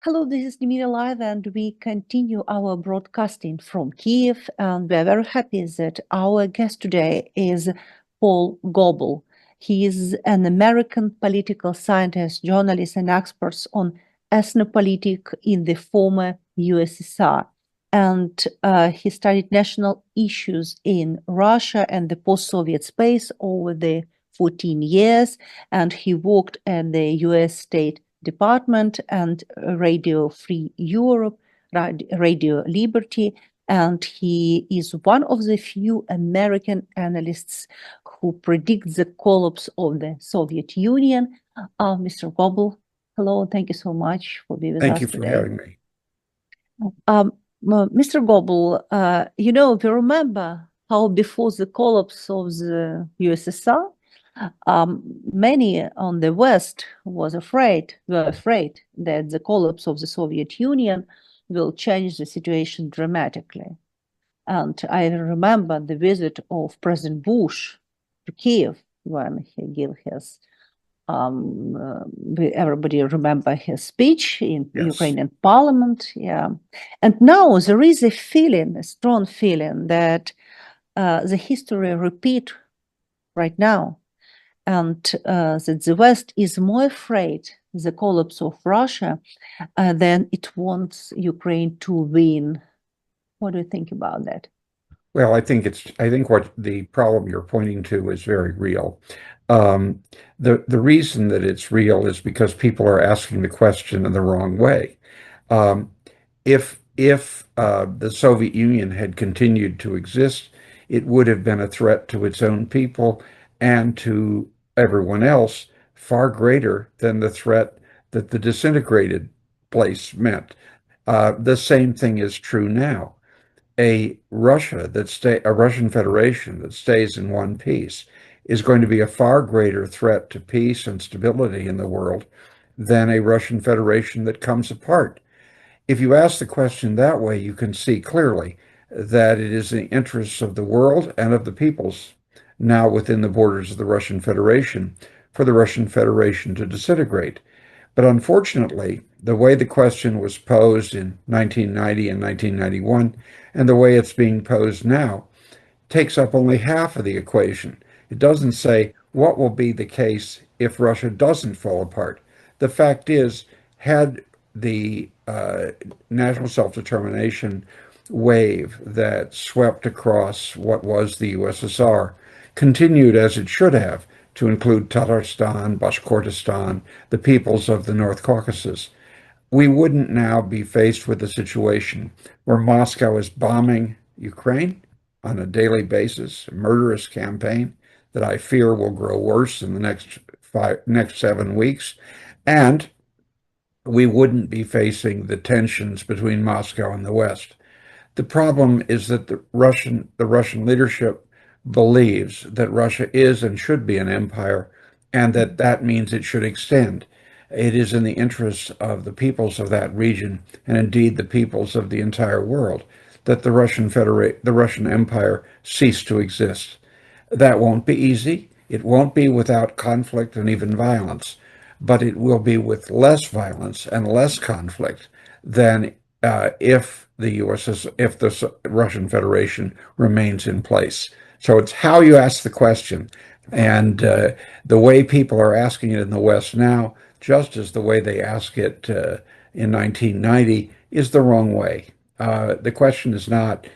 Hello, this is NEMYRIALIVE, and we continue our broadcasting from Kiev. And we are very happy that our guest today is Paul Goble. He is an American political scientist, journalist, and expert on ethno-politics in the former USSR. And he studied national issues in Russia and the post-Soviet space over the 14 years. And he worked at the US State Department and Radio Free Europe, Radio Liberty, and he is one of the few American analysts who predict the collapse of the Soviet Union. Mr. Goble, hello, thank you so much for being with us today. Thank you for having me. Mr. Goble, we remember how before the collapse of the USSR, many on the West were afraid that the collapse of the Soviet Union will change the situation dramatically. And I remember the visit of President Bush to Kiev when he gave his, everybody remember his speech in Ukrainian parliament. Yeah. And now there is a feeling, a strong feeling that the history repeat right now. And that the West is more afraid the collapse of Russia than it wants Ukraine to win. What do you think about that? Well, I think what the problem you're pointing to is very real. The reason that it's real is because people are asking the question in the wrong way. If the Soviet Union had continued to exist, it would have been a threat to its own people and to everyone else far greater than the threat that the disintegrated place meant. The same thing is true now. A Russian Federation that stays in one piece is going to be a far greater threat to peace and stability in the world than a Russian Federation that comes apart. If you ask the question that way, you can see clearly that it is in the interests of the world and of the peoples now within the borders of the Russian Federation for the Russian Federation to disintegrate. But unfortunately, the way the question was posed in 1990 and 1991 and the way it's being posed now takes up only half of the equation. It doesn't say what will be the case if Russia doesn't fall apart. The fact is, had the national self-determination wave that swept across what was the USSR continued as it should have, to include Tatarstan, Bashkortostan, the peoples of the North Caucasus, we wouldn't now be faced with a situation where Moscow is bombing Ukraine on a daily basis, a murderous campaign that I fear will grow worse in the next 7 weeks, and we wouldn't be facing the tensions between Moscow and the West. The problem is that the Russian leadership believes that Russia is and should be an empire, and that means it should extend. It is in the interests of the peoples of that region, and indeed the peoples of the entire world, that the Russian Empire cease to exist. That won't be easy. It won't be without conflict and even violence, but it will be with less violence and less conflict than if the Russian Federation remains in place. So it's how you ask the question, and the way people are asking it in the West now, just as the way they ask it in 1990, is the wrong way. The question is not,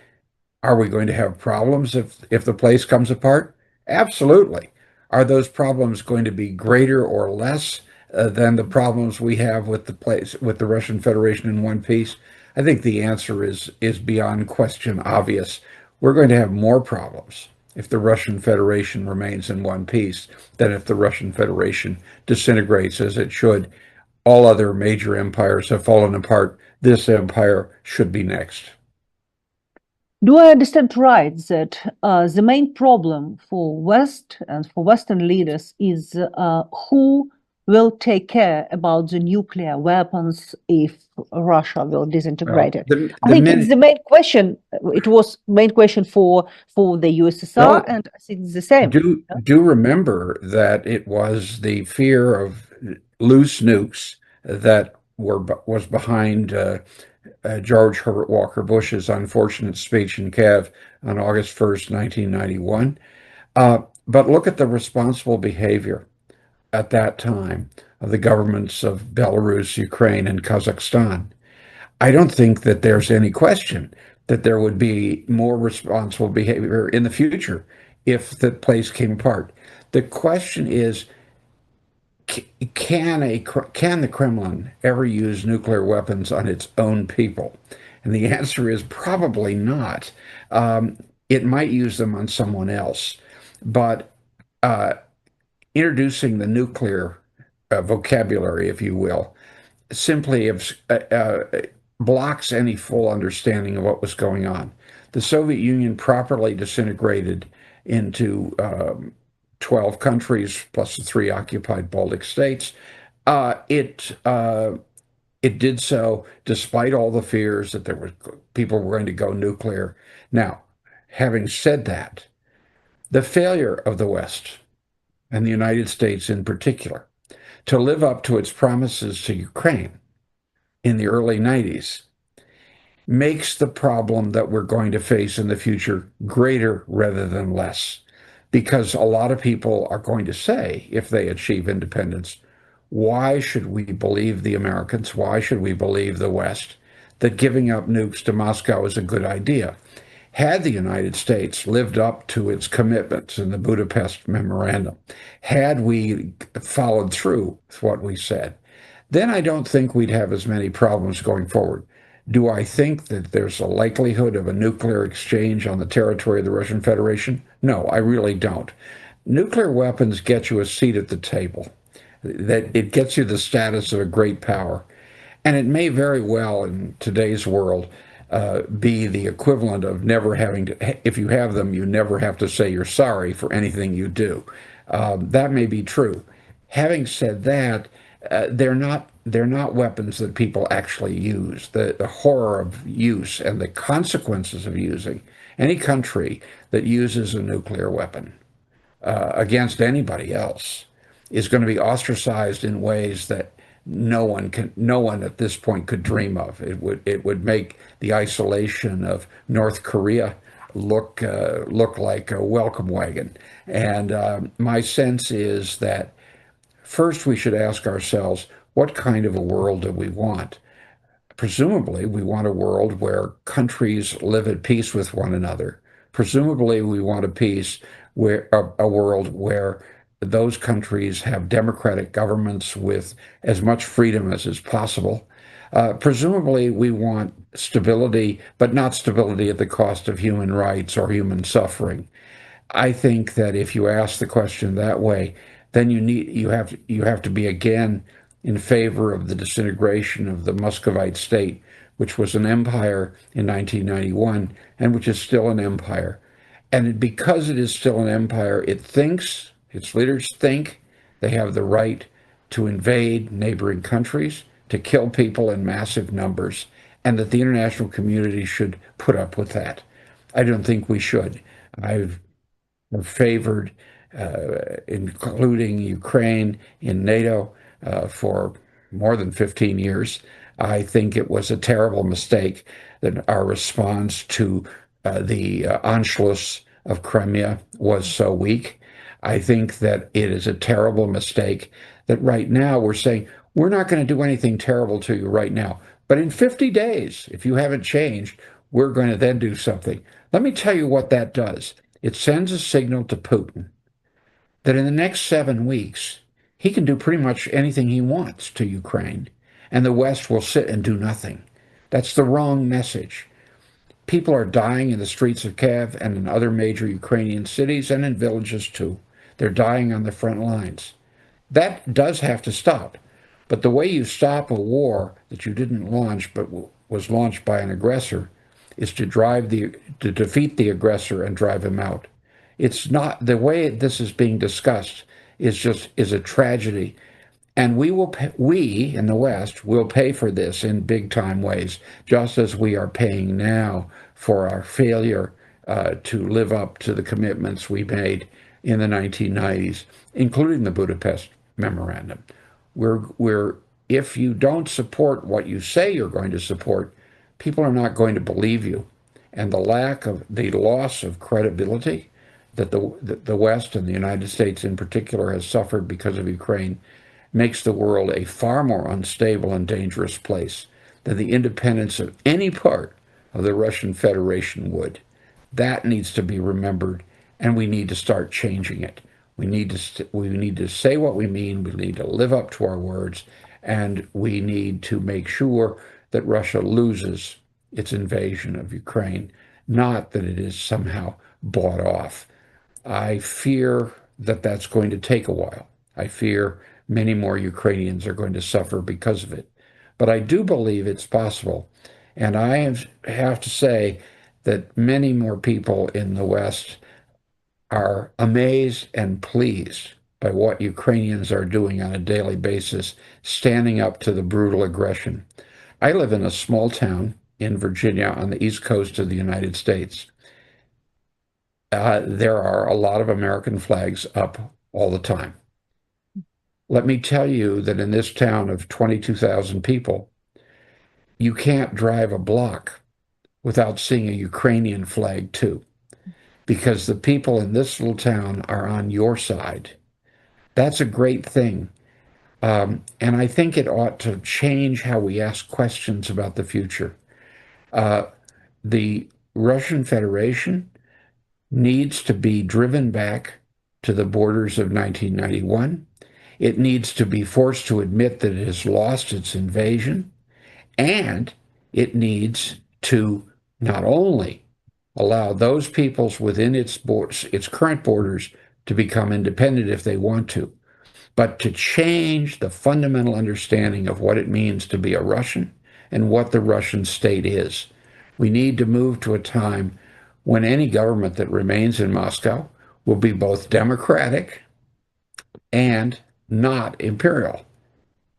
are we going to have problems if the place comes apart? Absolutely. Are those problems going to be greater or less than the problems we have with the Russian Federation in one piece? I think the answer is beyond question obvious. We're going to have more problems if the Russian Federation remains in one piece than if the Russian Federation disintegrates as it should. All other major empires have fallen apart. This empire should be next. Do I understand right that the main problem for West and for Western leaders is who will take care about the nuclear weapons if Russia will disintegrate it? I think it's the main question. It was main question for the USSR, and I think it's the same. Do remember that it was the fear of loose nukes that was behind George Herbert Walker Bush's unfortunate speech in Kiev on August 1st, 1991. But look at the responsible behavior at that time of the governments of Belarus, Ukraine, and Kazakhstan. I don't think that there's any question that there would be more responsible behavior in the future if the place came apart. The question is, can the Kremlin ever use nuclear weapons on its own people? And the answer is probably not. It might use them on someone else, but uh, introducing the nuclear vocabulary, if you will, simply blocks any full understanding of what was going on. The Soviet Union properly disintegrated into 12 countries plus the three occupied Baltic states. Uh, it uh, it did so despite all the fears that there were people were going to go nuclear. Now, having said that, the failure of the West and the United States in particular to live up to its promises to Ukraine in the early 90s makes the problem that we're going to face in the future greater rather than less. Because a lot of people are going to say, if they achieve independence, why should we believe the Americans? Why should we believe the West that giving up nukes to Moscow is a good idea? Had the United States lived up to its commitments in the Budapest Memorandum, had we followed through with what we said, then I don't think we'd have as many problems going forward. Do I think that there's a likelihood of a nuclear exchange on the territory of the Russian Federation? No, I really don't. Nuclear weapons get you a seat at the table. That it gets you the status of a great power. And it may very well, in today's world, be the equivalent of never having to, if you have them, you never have to say you're sorry for anything you do. That may be true. Having said that, they're not weapons that people actually use. The horror of use and the consequences of using any country that uses a nuclear weapon against anybody else is going to be ostracized in ways that no one at this point could dream of. It would make the isolation of North Korea look like a welcome wagon. And my sense is that first we should ask ourselves, what kind of a world do we want? Presumably, we want a world where countries live at peace with one another. Presumably, we want a world where those countries have democratic governments with as much freedom as is possible. Presumably, we want stability, but not stability at the cost of human rights or human suffering. I think that if you ask the question that way, then you have to be again in favor of the disintegration of the Muscovite state, which was an empire in 1991 and which is still an empire. And because it is still an empire, its leaders think they have the right to invade neighboring countries, to kill people in massive numbers, and that the international community should put up with that. I don't think we should. I've favored including Ukraine in NATO for more than 15 years. I think it was a terrible mistake that our response to the Anschluss of Crimea was so weak. I think that it is a terrible mistake that right now we're saying, we're not going to do anything terrible to you right now. But in 50 days, if you haven't changed, we're going to then do something. Let me tell you what that does. It sends a signal to Putin that in the next 7 weeks, he can do pretty much anything he wants to Ukraine, and the West will sit and do nothing. That's the wrong message. People are dying in the streets of Kiev and in other major Ukrainian cities and in villages too. They're dying on the front lines. That does have to stop. But the way you stop a war that you didn't launch but was launched by an aggressor is to defeat the aggressor and drive him out. It's not the way this is being discussed is a tragedy, and we in the West will pay for this in big time ways, just as we are paying now for our failure to live up to the commitments we made in the 1990s, including the Budapest Memorandum. We're if you don't support what you say you're going to support, people are not going to believe you. And the loss of credibility that the West and the United States in particular has suffered because of Ukraine makes the world a far more unstable and dangerous place than the independence of any part of the Russian Federation would. That needs to be remembered, and we need to start changing it. We need to say what we mean. We need to live up to our words, and we need to make sure that Russia loses its invasion of Ukraine, not that it is somehow bought off. I fear that that's going to take a while. I fear many more Ukrainians are going to suffer because of it. But I do believe it's possible. And have to say that many more people in the West are amazed and pleased by what Ukrainians are doing on a daily basis, standing up to the brutal aggression. I live in a small town in Virginia on the east coast of the United States. There are a lot of American flags up all the time. Let me tell you that in this town of 22,000 people, you can't drive a block without seeing a Ukrainian flag too, because the people in this little town are on your side. That's a great thing. And I think it ought to change how we ask questions about the future. The Russian Federation needs to be driven back to the borders of 1991. It needs to be forced to admit that it has lost its invasion, and it needs to not only allow those peoples within its current borders to become independent if they want to, but to change the fundamental understanding of what it means to be a Russian and what the Russian state is. We need to move to a time when any government that remains in Moscow will be both democratic and not imperial.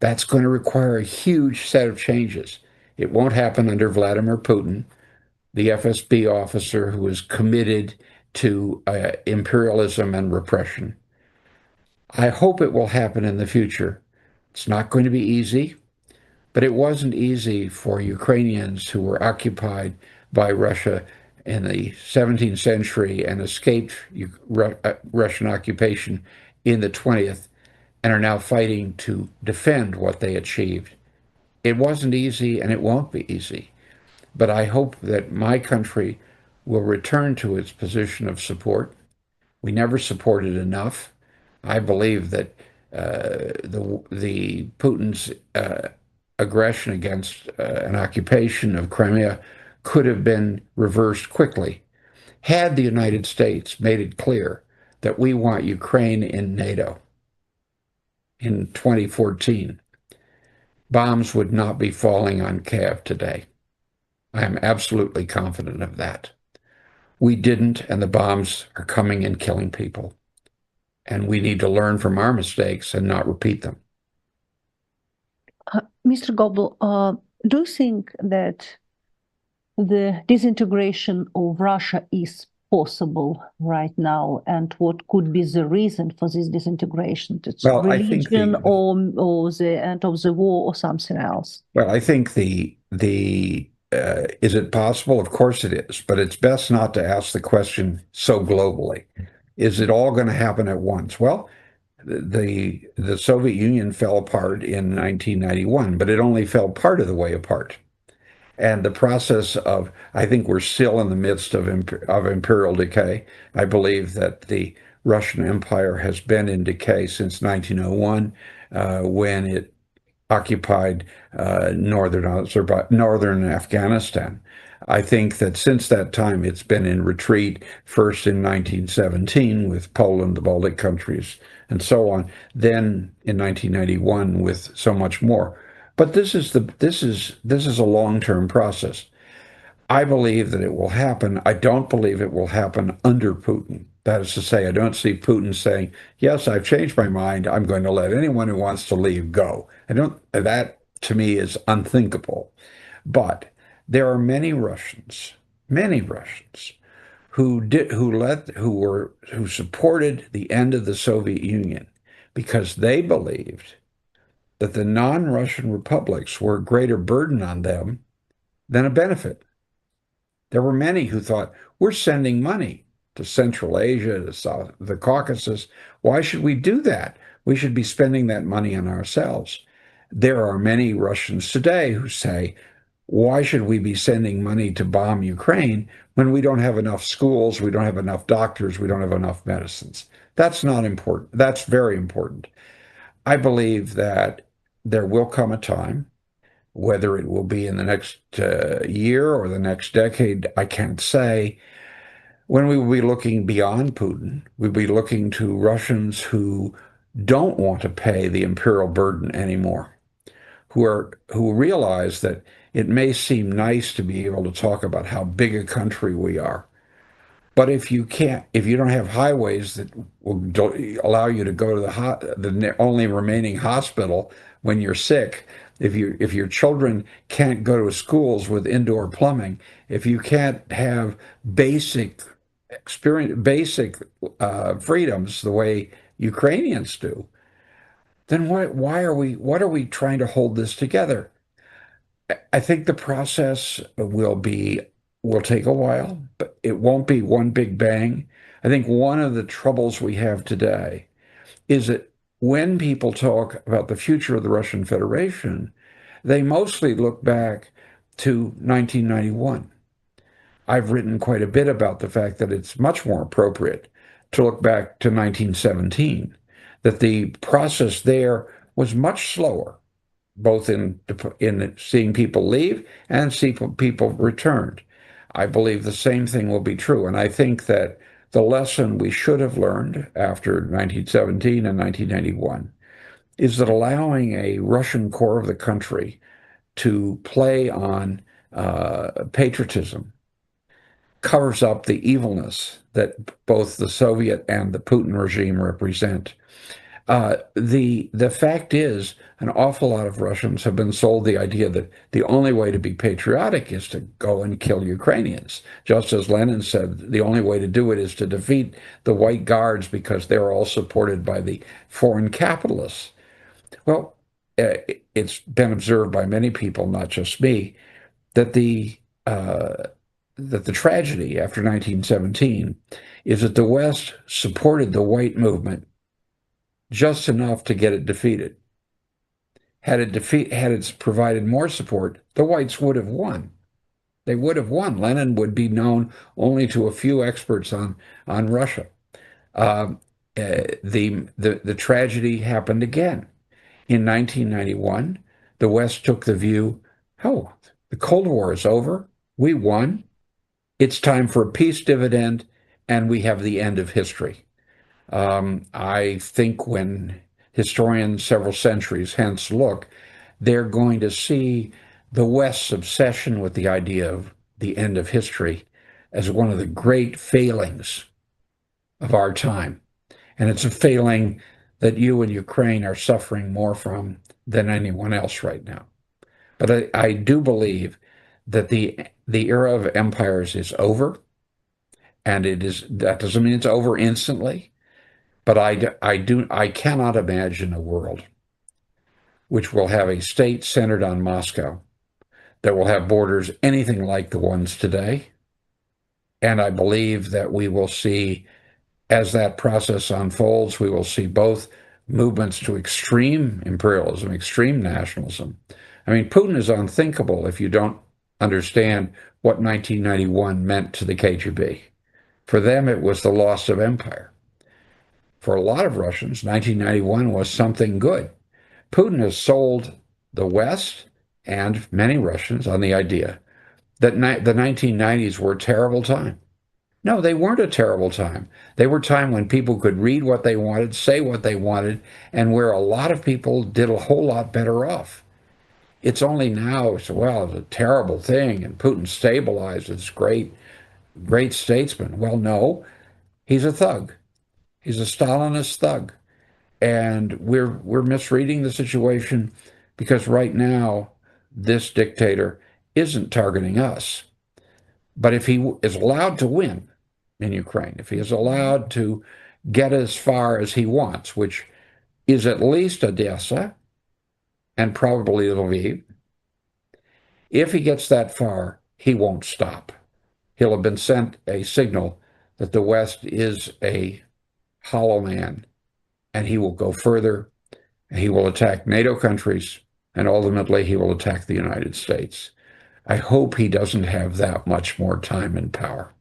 That's going to require a huge set of changes. It won't happen under Vladimir Putin, the FSB officer who is committed to imperialism and repression. I hope it will happen in the future. It's not going to be easy, but it wasn't easy for Ukrainians who were occupied by Russia in the 17th century and escaped Russian occupation in the 20th and are now fighting to defend what they achieved. It wasn't easy and it won't be easy, but I hope that my country will return to its position of support. We never supported enough. I believe that the Putin's aggression against an occupation of Crimea could have been reversed quickly had the United States made it clear that we want Ukraine in NATO in 2014. Bombs would not be falling on Kiev today. I am absolutely confident of that. We didn't, and the bombs are coming and killing people. And we need to learn from our mistakes and not repeat them. Mr. Goble, do you think that the disintegration of Russia is possible right now, and what could be the reason for this disintegration? It's Well, I think religion or the end of the war or something else? well, I think is it possible? Of course it is, but it's best not to ask the question so globally. Is it all going to happen at once? Well, the Soviet Union fell apart in 1991, but it only fell part of the way apart. And the process of, I think we're still in the midst of imperial decay. I believe that the Russian Empire has been in decay since 1901, when it occupied northern Afghanistan. I think that since that time, it's been in retreat, first in 1917 with Poland, the Baltic countries, and so on, then in 1991 with so much more. But this is a long-term process. I believe that it will happen. I don't believe it will happen under Putin. That is to say, I don't see Putin saying, yes, I've changed my mind. I'm going to let anyone who wants to leave go. That to me is unthinkable. But there are many Russians who supported the end of the Soviet Union because they believed that the non-Russian republics were a greater burden on them than a benefit. There were many who thought, we're sending money to Central Asia, to the Caucasus. Why should we do that? We should be spending that money on ourselves. There are many Russians today who say, why should we be sending money to bomb Ukraine when we don't have enough schools, we don't have enough doctors, we don't have enough medicines? That's not important. That's very important. I believe that there will come a time, whether it will be in the next year or the next decade, I can't say, when we will be looking beyond Putin. We'll be looking to Russians who don't want to pay the imperial burden anymore, who realize that it may seem nice to be able to talk about how big a country we are, but if you can't, if you don't have highways that will allow you to go to the only remaining hospital when you're sick, if your children can't go to schools with indoor plumbing, if you can't have basic freedoms the way Ukrainians do, then what are we trying to hold this together? I think the process will take a while, but it won't be one big bang. I think one of the troubles we have today is that when people talk about the future of the Russian Federation, they mostly look back to 1991. I've written quite a bit about the fact that it's much more appropriate to look back to 1917, that the process there was much slower, both in seeing people leave and see people returned. I believe the same thing will be true. And I think that the lesson we should have learned after 1917 and 1991 is that allowing a Russian core of the country to play on patriotism covers up the evilness that both the Soviet and the Putin regime represent. The fact is, an awful lot of Russians have been sold the idea that the only way to be patriotic is to go and kill Ukrainians. Just as Lenin said, the only way to do it is to defeat the White Guards because they're all supported by the foreign capitalists. Well, it's been observed by many people, not just me, that the tragedy after 1917 is that the West supported the white movement just enough to get it defeated. Had it provided more support, the whites would have won. They would have won. Lenin would be known only to a few experts on Russia. The tragedy happened again. In 1991, the West took the view, oh, the Cold War is over. We won. It's time for a peace dividend, and we have the end of history. I think when historians several centuries hence look, they're going to see the West's obsession with the idea of the end of history as one of the great failings of our time. And it's a failing that you and Ukraine are suffering more from than anyone else right now. But I do believe that the era of empires is over, and that doesn't mean it's over instantly. But I cannot imagine a world which will have a state centered on Moscow that will have borders anything like the ones today. And I believe that we will see, as that process unfolds, we will see both movements to extreme imperialism, extreme nationalism. I mean, Putin is unthinkable if you don't understand what 1991 meant to the KGB. For them, it was the loss of empire. For a lot of Russians, 1991 was something good. Putin has sold the West and many Russians on the idea that the 1990s were a terrible time. No, they weren't a terrible time. They were a time when people could read what they wanted, say what they wanted, and where a lot of people did a whole lot better off. It's only now, well, it's a terrible thing, and Putin stabilized this great statesman. Well, no, he's a thug. He's a Stalinist thug. And we're misreading the situation because right now, this dictator isn't targeting us. But if he is allowed to win in Ukraine, if he is allowed to get as far as he wants, which is at least Odessa, and probably Lviv. If he gets that far, he won't stop. He'll have been sent a signal that the West is a hollow man, and he will go further, and he will attack NATO countries, and ultimately he will attack the United States. I hope he doesn't have that much more time and power.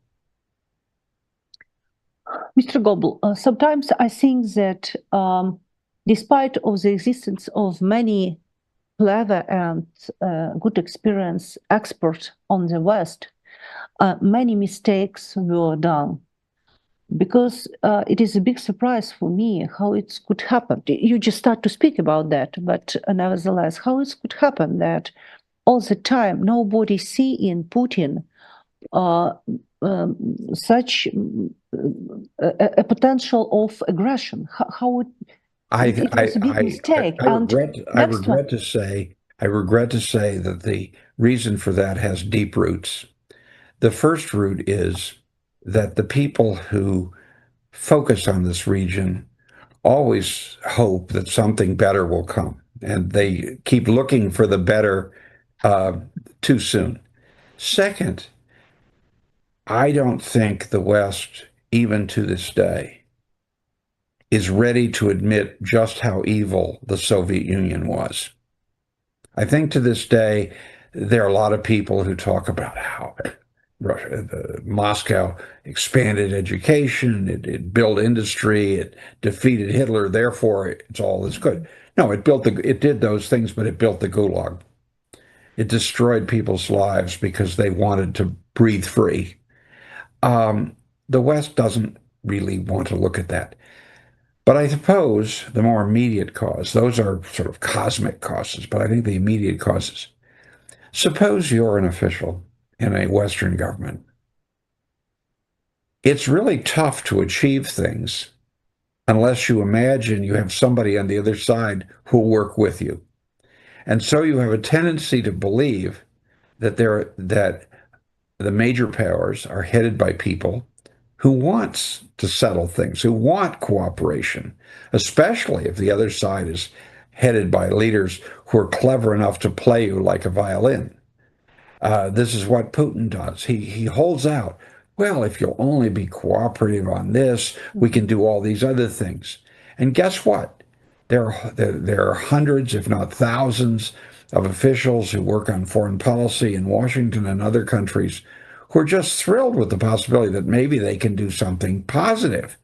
Mr. Goble, sometimes I think that despite of the existence of many clever and good experienced experts on the West, many mistakes were done. Because it is a big surprise for me how it could happen. You just start to speak about that, but nevertheless, how it could happen that all the time nobody see in Putin such a potential of aggression. How it was a big mistake. I regret to say that the reason for that has deep roots. The first root is that the people who focus on this region always hope that something better will come, and they keep looking for the better too soon. Second, I don't think the West, even to this day, is ready to admit just how evil the Soviet Union was. I think to this day, there are a lot of people who talk about how Moscow expanded education, it built industry, it defeated Hitler, therefore it's all is good. No, it did those things, but it built the Gulag. It destroyed people's lives because they wanted to breathe free. The West doesn't really want to look at that. But I suppose the more immediate cause, those are sort of cosmic causes, but I think the immediate causes. Suppose you're an official in a Western government. It's really tough to achieve things unless you imagine you have somebody on the other side who'll work with you. And so you have a tendency to believe that the major powers are headed by people who wants to settle things, who want cooperation, especially if the other side is headed by leaders who are clever enough to play you like a violin. This is what Putin does. He holds out. Well, if you'll only be cooperative on this, we can do all these other things. And guess what? There are hundreds, if not thousands, of officials who work on foreign policy in Washington and other countries who are just thrilled with the possibility that maybe they can do something positive.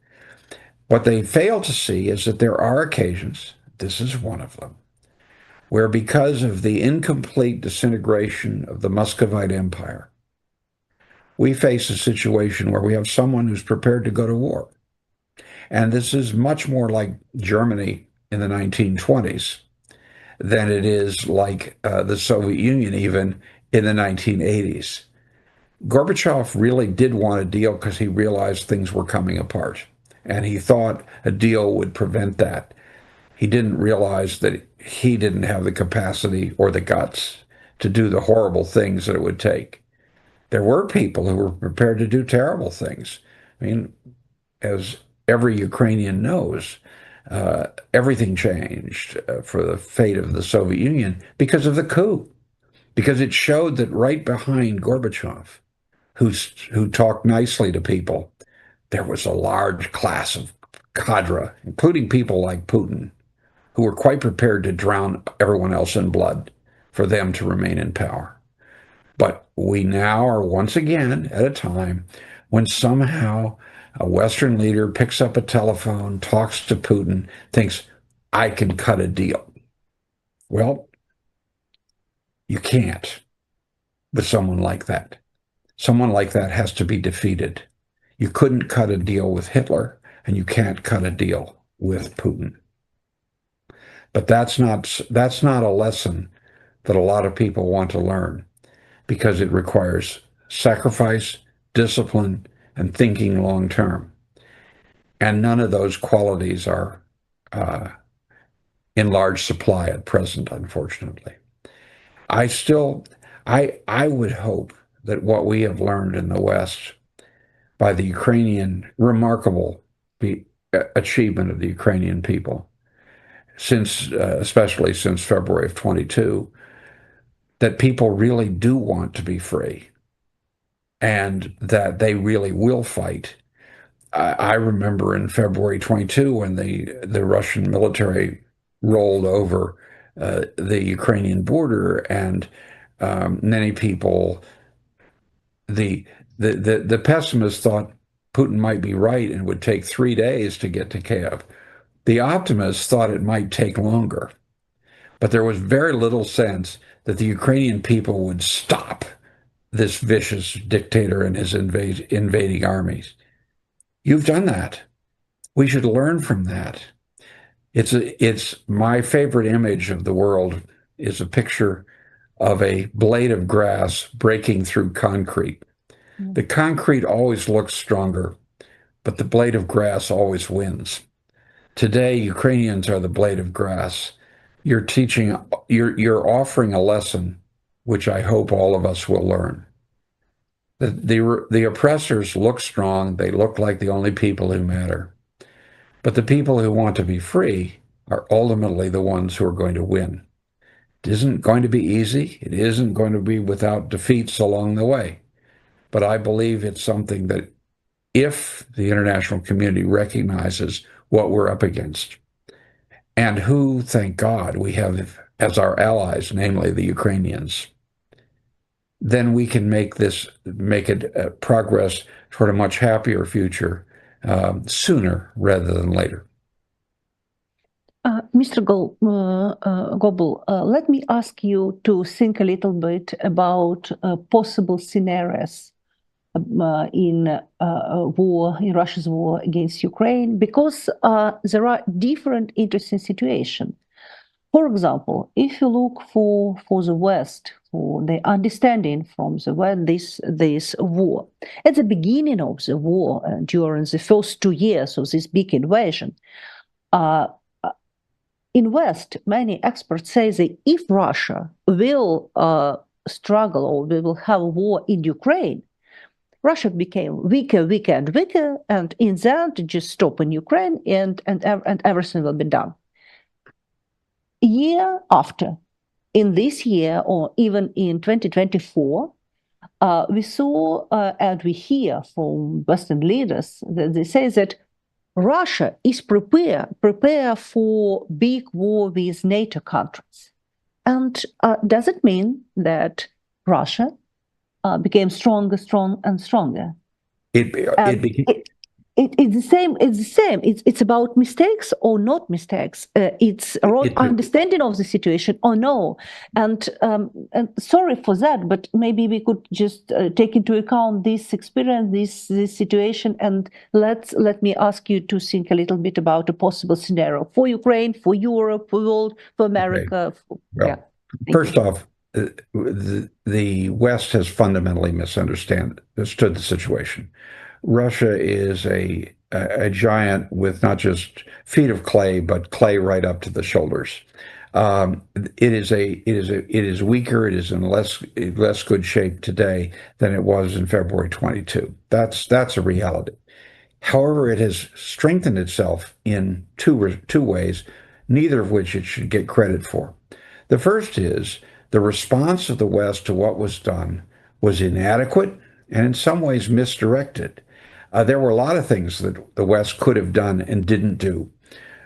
What they fail to see is that there are occasions, this is one of them, where because of the incomplete disintegration of the Muscovite Empire, we face a situation where we have someone who's prepared to go to war. And this is much more like Germany in the 1920s than it is like the Soviet Union even in the 1980s. Gorbachev really did want a deal because he realized things were coming apart, and he thought a deal would prevent that. He didn't realize that he didn't have the capacity or the guts to do the horrible things that it would take. There were people who were prepared to do terrible things. I mean, as every Ukrainian knows, everything changed for the fate of the Soviet Union because of the coup, because it showed that right behind Gorbachev, who talked nicely to people, there was a large class of cadre, including people like Putin, who were quite prepared to drown everyone else in blood for them to remain in power. But we now are once again at a time when somehow a Western leader picks up a telephone, talks to Putin, thinks, I can cut a deal. Well, you can't with someone like that. Someone like that has to be defeated. You couldn't cut a deal with Hitler, and you can't cut a deal with Putin. But that's not a lesson that a lot of people want to learn, because it requires sacrifice, discipline, and thinking long term. And none of those qualities are in large supply at present, unfortunately. I would hope that what we have learned in the West by the Ukrainian, remarkable achievement of the Ukrainian people, especially since February of 22, that people really do want to be free and that they really will fight. I remember in February 22 when the Russian military rolled over the Ukrainian border, and many people, the pessimists thought Putin might be right and would take 3 days to get to Kiev. The optimists thought it might take longer, but there was very little sense that the Ukrainian people would stop this vicious dictator and his invading armies. You've done that. We should learn from that. It's my favorite image of the world is a picture of a blade of grass breaking through concrete. The concrete always looks stronger, but the blade of grass always wins. Today, Ukrainians are the blade of grass. You're offering a lesson, which I hope all of us will learn. The oppressors look strong. They look like the only people who matter. But the people who want to be free are ultimately the ones who are going to win. It isn't going to be easy. It isn't going to be without defeats along the way. But I believe it's something that if the international community recognizes what we're up against and who, thank God, we have as our allies, namely the Ukrainians, then we can make it progress toward a much happier future sooner rather than later. Mr. Goble, let me ask you to think a little bit about possible scenarios in Russia's war against Ukraine, because there are different interesting situations. For example, if you look for the West, for the understanding from the West, this war, at the beginning of the war, during the first 2 years of this big invasion, in West, many experts say that if Russia will struggle or we will have a war in Ukraine, Russia became weaker, weaker, and weaker, and in the end, just stop in Ukraine, and everything will be done. Year after, in this year or even in 2024, we saw and we hear from Western leaders that they say that Russia is prepare for big war with NATO countries. And does it mean that Russia became stronger and stronger? It's the same. It's the same. It's about mistakes or not mistakes. It's a wrong understanding of the situation or no. And sorry for that, but maybe we could just take into account this experience, this situation, and let me ask you to think a little bit about a possible scenario for Ukraine, for Europe, for the world, for America. Okay. Well, first off, the West has fundamentally misunderstood the situation. Russia is a giant with not just feet of clay, but clay right up to the shoulders. It is weaker. It is in less good shape today than it was in February 22. That's a reality. However, it has strengthened itself in two ways, neither of which it should get credit for. The first is the response of the West to what was done was inadequate and in some ways misdirected. There were a lot of things that the West could have done and didn't do.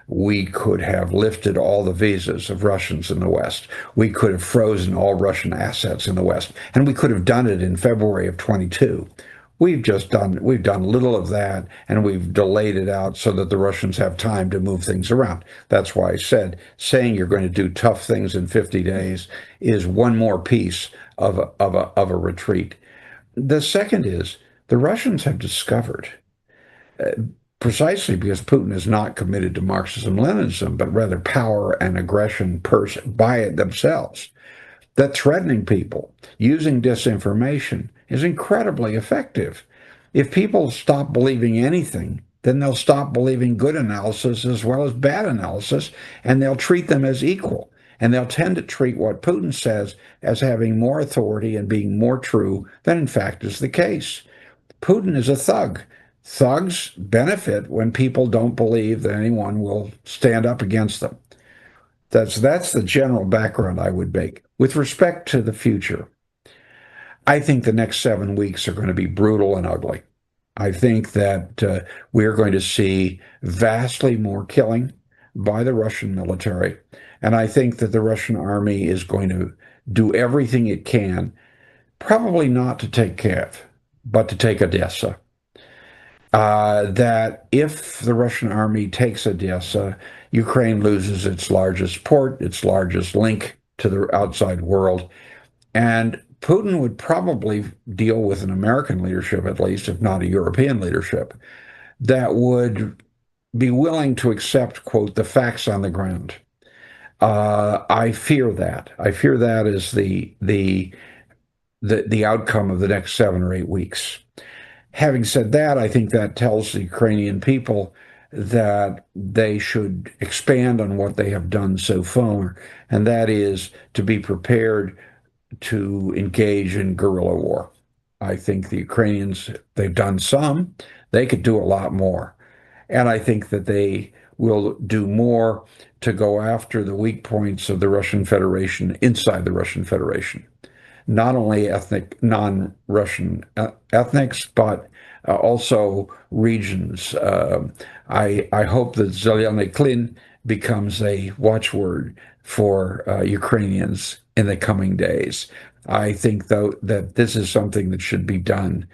We could have lifted all the visas of Russians in the West. We could have frozen all Russian assets in the West, and we could have done it in February of 22. We've done little of that, and we've delayed it out so that the Russians have time to move things around. That's why I said saying you're going to do tough things in 50 days is one more piece of a retreat. The second is the Russians have discovered, precisely because Putin is not committed to Marxism-Leninism, but rather power and aggression by it themselves, that threatening people, using disinformation is incredibly effective. If people stop believing anything, then they'll stop believing good analysis as well as bad analysis, and they'll treat them as equal. And they'll tend to treat what Putin says as having more authority and being more true than in fact is the case. Putin is a thug. Thugs benefit when people don't believe that anyone will stand up against them. that's the general background I would make. With respect to the future, I think the next 7 weeks are going to be brutal and ugly. I think that we're going to see vastly more killing by the Russian military. And I think that the Russian army is going to do everything it can, probably not to take Kiev, but to take Odessa. That if the Russian army takes Odessa, Ukraine loses its largest port, its largest link to the outside world. And Putin would probably deal with an American leadership, at least, if not a European leadership, that would be willing to accept, quote, the facts on the ground. I fear that. I fear that is the outcome of the next 7 or 8 weeks. Having said that, I think that tells the Ukrainian people that they should expand on what they have done so far, and that is to be prepared to engage in guerrilla war. I think the Ukrainians, they've done some, they could do a lot more. And I think that they will do more to go after the weak points of the Russian Federation inside the Russian Federation. Not only ethnic, non-Russian ethnics, but also regions. I hope that Zelyony Klin becomes a watchword for Ukrainians in the coming days. I think, though, that this is something that should be done.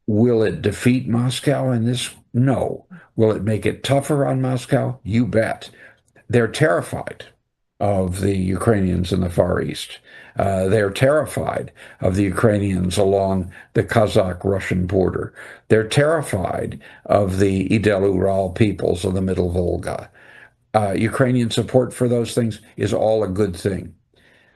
Will it defeat Moscow in this? No. Will it make it tougher on Moscow? You bet. They're terrified of the Ukrainians in the Far East. They're terrified of the Ukrainians along the Kazakh-Russian border. They're terrified of the Idel-Ural peoples of the Middle Volga. Ukrainian support for those things is all a good thing.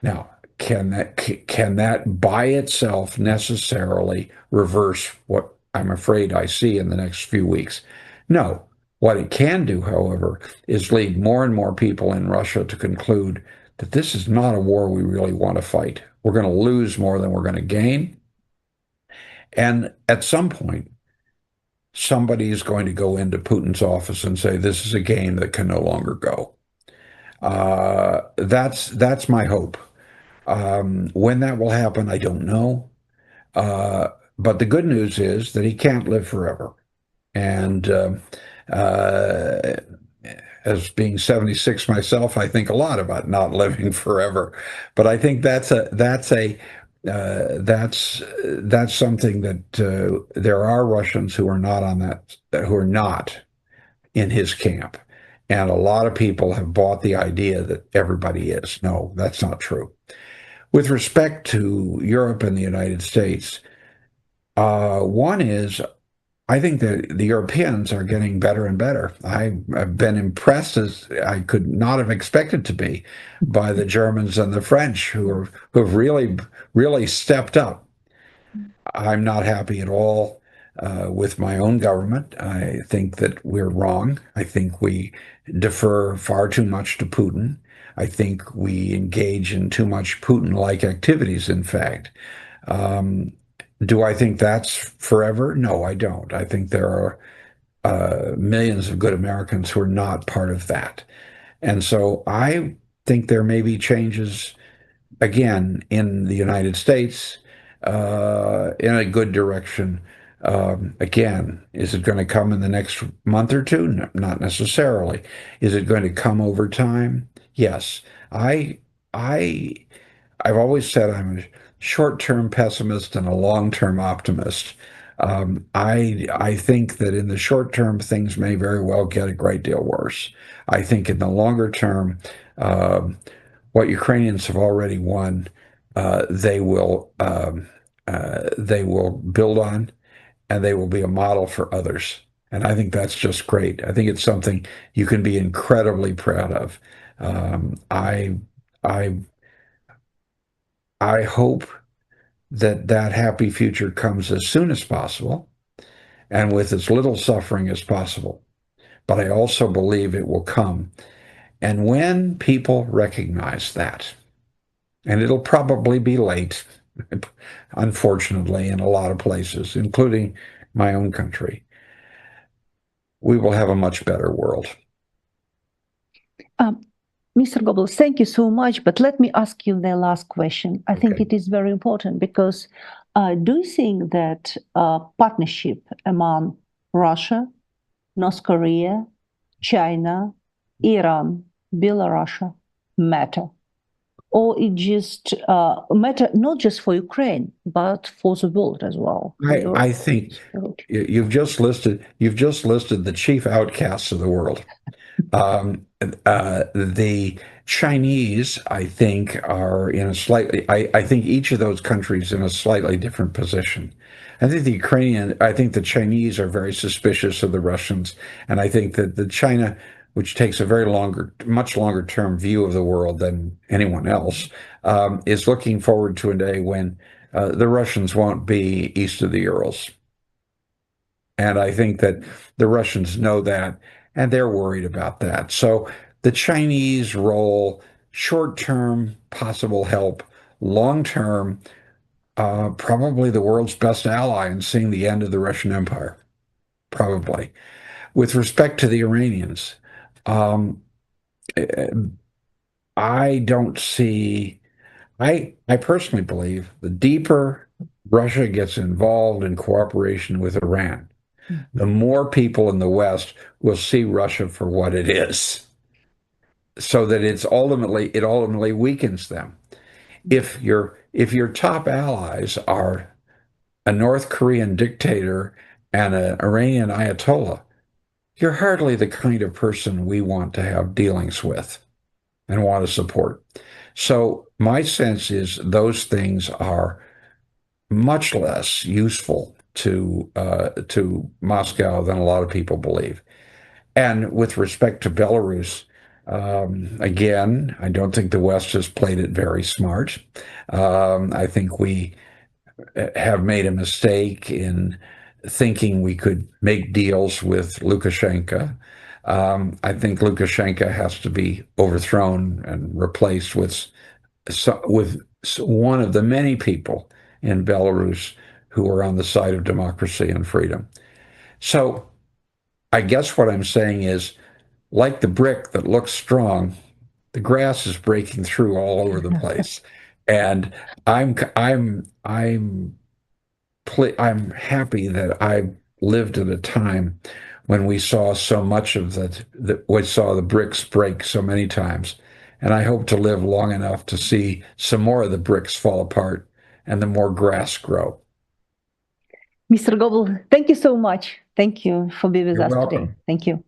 Now, can that by itself necessarily reverse what I'm afraid I see in the next few weeks? No. What it can do, however, is lead more and more people in Russia to conclude that this is not a war we really want to fight. We're going to lose more than we're going to gain. And at some point, somebody is going to go into Putin's office and say, this is a game that can no longer go. That's my hope. When that will happen, I don't know. But the good news is that he can't live forever. And as being 76 myself, I think a lot about not living forever. But I think that's something that there are Russians who are not on that, who are not in his camp. And a lot of people have bought the idea that everybody is. No, that's not true. With respect to Europe and the United States, one is I think that the Europeans are getting better and better. I've been impressed, as I could not have expected to be, by the Germans and the French who have really stepped up. I'm not happy at all with my own government. I think that we're wrong. I think we defer far too much to Putin. I think we engage in too much Putin-like activities, in fact. Do I think that's forever? No, I don't. I think there are millions of good Americans who are not part of that. And so I think there may be changes again in the United States in a good direction. Again, is it going to come in the next month or two? No, not necessarily. Is it going to come over time? Yes. I've always said I'm a short-term pessimist and a long-term optimist. I think that in the short term, things may very well get a great deal worse. I think in the longer term, what Ukrainians have already won, they will build on, and they will be a model for others. And I think that's just great. I think it's something you can be incredibly proud of. I I I hope that that happy future comes as soon as possible and with as little suffering as possible. But I also believe it will come. And when people recognize that, and it'll probably be late, unfortunately, in a lot of places, including my own country, we will have a much better world. Mr. Goble, thank you so much. But let me ask you the last question. I think Okay. it is very important because do you think that partnership among Russia, North Korea, China, Iran, Belarus matter? Or it just matter not just for Ukraine, but for the world as well? For Europe? I think you've just listed the chief outcasts of the world. The Chinese, I think, are in a slightly, I think each of those countries in a slightly different position. I think I think the Chinese are very suspicious of the Russians. And I think that the China, which takes a much longer term view of the world than anyone else, is looking forward to a day when the Russians won't be east of the Urals. And I think that the Russians know that, and they're worried about that. So the Chinese role, short term, possible help, long term, probably the world's best ally in seeing the end of the Russian Empire, probably. With respect to the Iranians, um, I don't see, I personally believe the deeper Russia gets involved in cooperation with Iran, the more people in the West will see Russia for what it is, so that it ultimately weakens them. If your top allies are a North Korean dictator and an Iranian Ayatollah, you're hardly the kind of person we want to have dealings with and want to support. So my sense is those things are much less useful to Moscow than a lot of people believe. And with respect to Belarus, again, I don't think the West has played it very smart. I think we have made a mistake in thinking we could make deals with Lukashenko. I think Lukashenko has to be overthrown and replaced with one of the many people in Belarus who are on the side of democracy and freedom. So I guess what I'm saying is, like the brick that looks strong, the grass is breaking through all over the place. And I'm I'm I'm I'm happy that I lived at a time when we saw so much of we saw the bricks break so many times. And I hope to live long enough to see some more of the bricks fall apart and the more grass grow. Mr. Goble, thank you so much. Thank you for being with You're us today. welcome. Thank you.